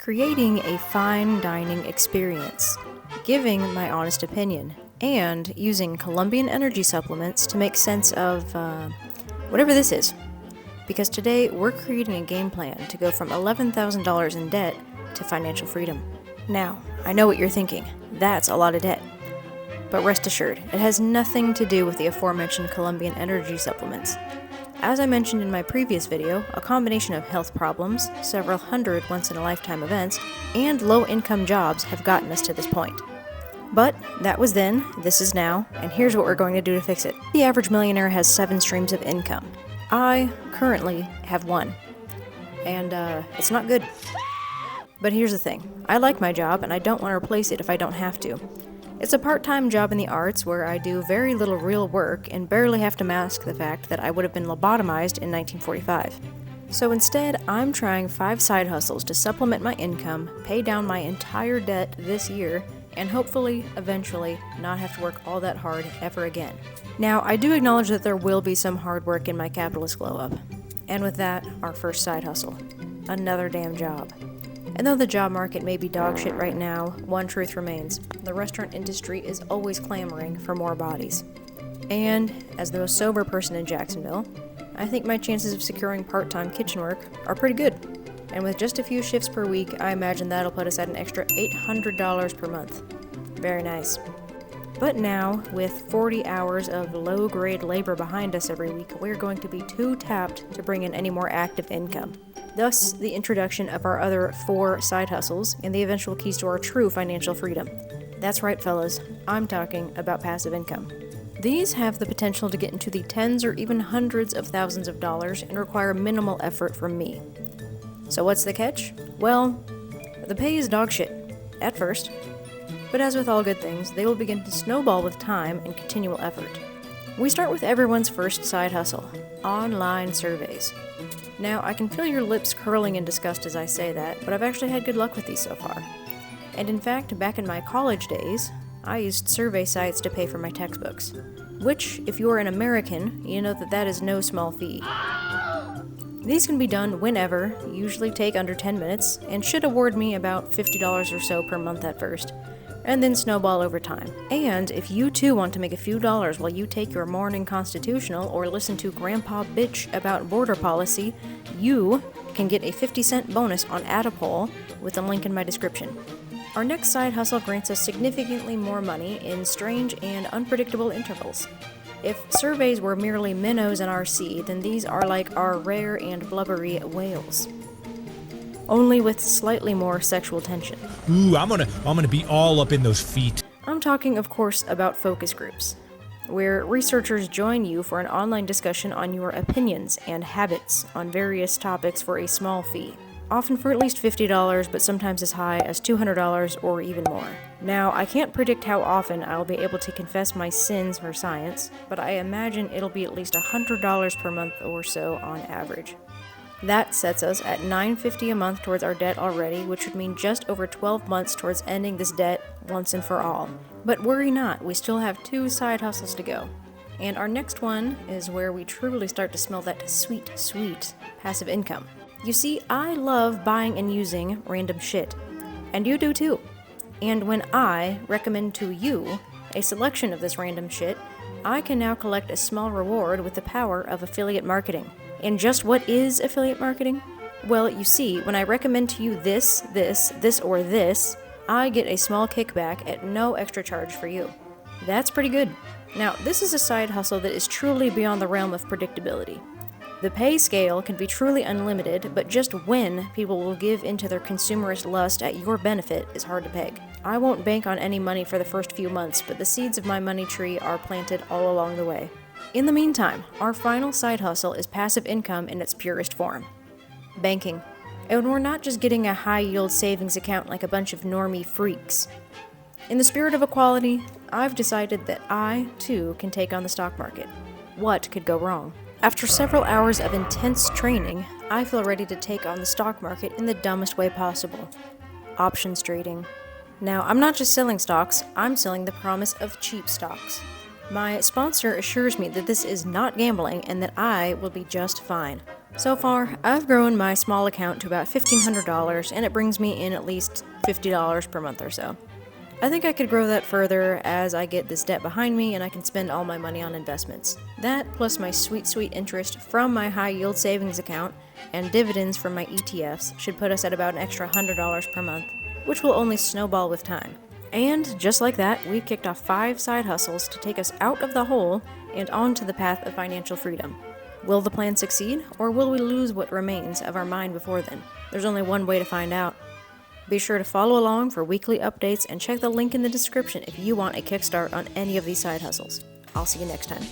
creating a fine dining experience, giving my honest opinion, and using Colombian energy supplements to make sense of whatever this is. Because today we're creating a game plan to go from $11,000 in debt to financial freedom. Now, I know what you're thinking. That's a lot of debt. But rest assured, it has nothing to do with the aforementioned Colombian energy supplements. As I mentioned in my previous video, a combination of health problems, several hundred once-in-a-lifetime events, and low-income jobs have gotten us to this point. But that was then, this is now, and here's what we're going to do to fix it. The average millionaire has 7 streams of income. I currently have 1. And it's not good. But here's the thing. I like my job, and I don't want to replace it if I don't have to. It's a part-time job in the arts where I do very little real work and barely have to mask the fact that I would have been lobotomized in 1945. So instead, I'm trying 5 side hustles to supplement my income, pay down my entire debt this year, and hopefully, eventually, not have to work all that hard ever again. Now, I do acknowledge that there will be some hard work in my capitalist glow-up. And with that, our first side hustle. Another damn job. And though the job market may be dog shit right now, one truth remains. The restaurant industry is always clamoring for more bodies. And, as the most sober person in Jacksonville, I think my chances of securing part-time kitchen work are pretty good. And with just a few shifts per week, I imagine that'll put us at an extra $800 per month. Very nice. But now, with 40 hours of low-grade labor behind us every week, we're going to be too tapped to bring in any more active income. Thus, the introduction of our other 4 side hustles and the eventual keys to our true financial freedom. That's right, fellas. I'm talking about passive income. These have the potential to get into the tens or even hundreds of thousands of dollars and require minimal effort from me. So what's the catch? Well, the pay is dog shit, at first. But as with all good things, they will begin to snowball with time and continual effort. We start with everyone's first side hustle, online surveys. Now, I can feel your lips curling in disgust as I say that, but I've actually had good luck with these so far. And in fact, back in my college days, I used survey sites to pay for my textbooks. Which, if you are an American, you know that is no small fee. These can be done whenever, usually take under 10 minutes, and should award me about $50 or so per month at first, and then snowball over time. And if you too want to make a few dollars while you take your morning constitutional or listen to Grandpa bitch about border policy, you can get a 50-cent bonus on Add-a-Poll with a link in my description. Our next side hustle grants us significantly more money in strange and unpredictable intervals. If surveys were merely minnows in our sea, then these are like our rare and blubbery whales. Only with slightly more sexual tension. Ooh, I'm gonna be all up in those feet. I'm talking, of course, about focus groups, where researchers join you for an online discussion on your opinions and habits on various topics for a small fee. Often for at least $50, but sometimes as high as $200 or even more. Now, I can't predict how often I'll be able to confess my sins for science, but I imagine it'll be at least $100 per month or so on average. That sets us at $950 a month towards our debt already, which would mean just over 12 months towards ending this debt once and for all. But worry not, we still have 2 side hustles to go. And our next one is where we truly start to smell that sweet, sweet passive income. You see, I love buying and using random shit. And you do too. And when I recommend to you a selection of this random shit, I can now collect a small reward with the power of affiliate marketing. And just what is affiliate marketing? Well, you see, when I recommend to you this, or this, I get a small kickback at no extra charge for you. That's pretty good. Now, this is a side hustle that is truly beyond the realm of predictability. The pay scale can be truly unlimited, but just when people will give into their consumerist lust at your benefit is hard to peg. I won't bank on any money for the first few months, but the seeds of my money tree are planted all along the way. In the meantime, our final side hustle is passive income in its purest form. Banking. And we're not just getting a high-yield savings account like a bunch of normie freaks. In the spirit of equality, I've decided that I, too, can take on the stock market. What could go wrong? After several hours of intense training, I feel ready to take on the stock market in the dumbest way possible. Options trading. Now, I'm not just selling stocks, I'm selling the promise of cheap stocks. My sponsor assures me that this is not gambling and that I will be just fine. So far, I've grown my small account to about $1,500, and it brings me in at least $50 per month or so. I think I could grow that further as I get this debt behind me and I can spend all my money on investments. That, plus my sweet interest from my high yield savings account and dividends from my ETFs, should put us at about an extra $100 per month, which will only snowball with time. And just like that, we've kicked off 5 side hustles to take us out of the hole and onto the path of financial freedom. Will the plan succeed, or will we lose what remains of our mind before then? There's only one way to find out. Be sure to follow along for weekly updates and check the link in the description if you want a kickstart on any of these side hustles. I'll see you next time.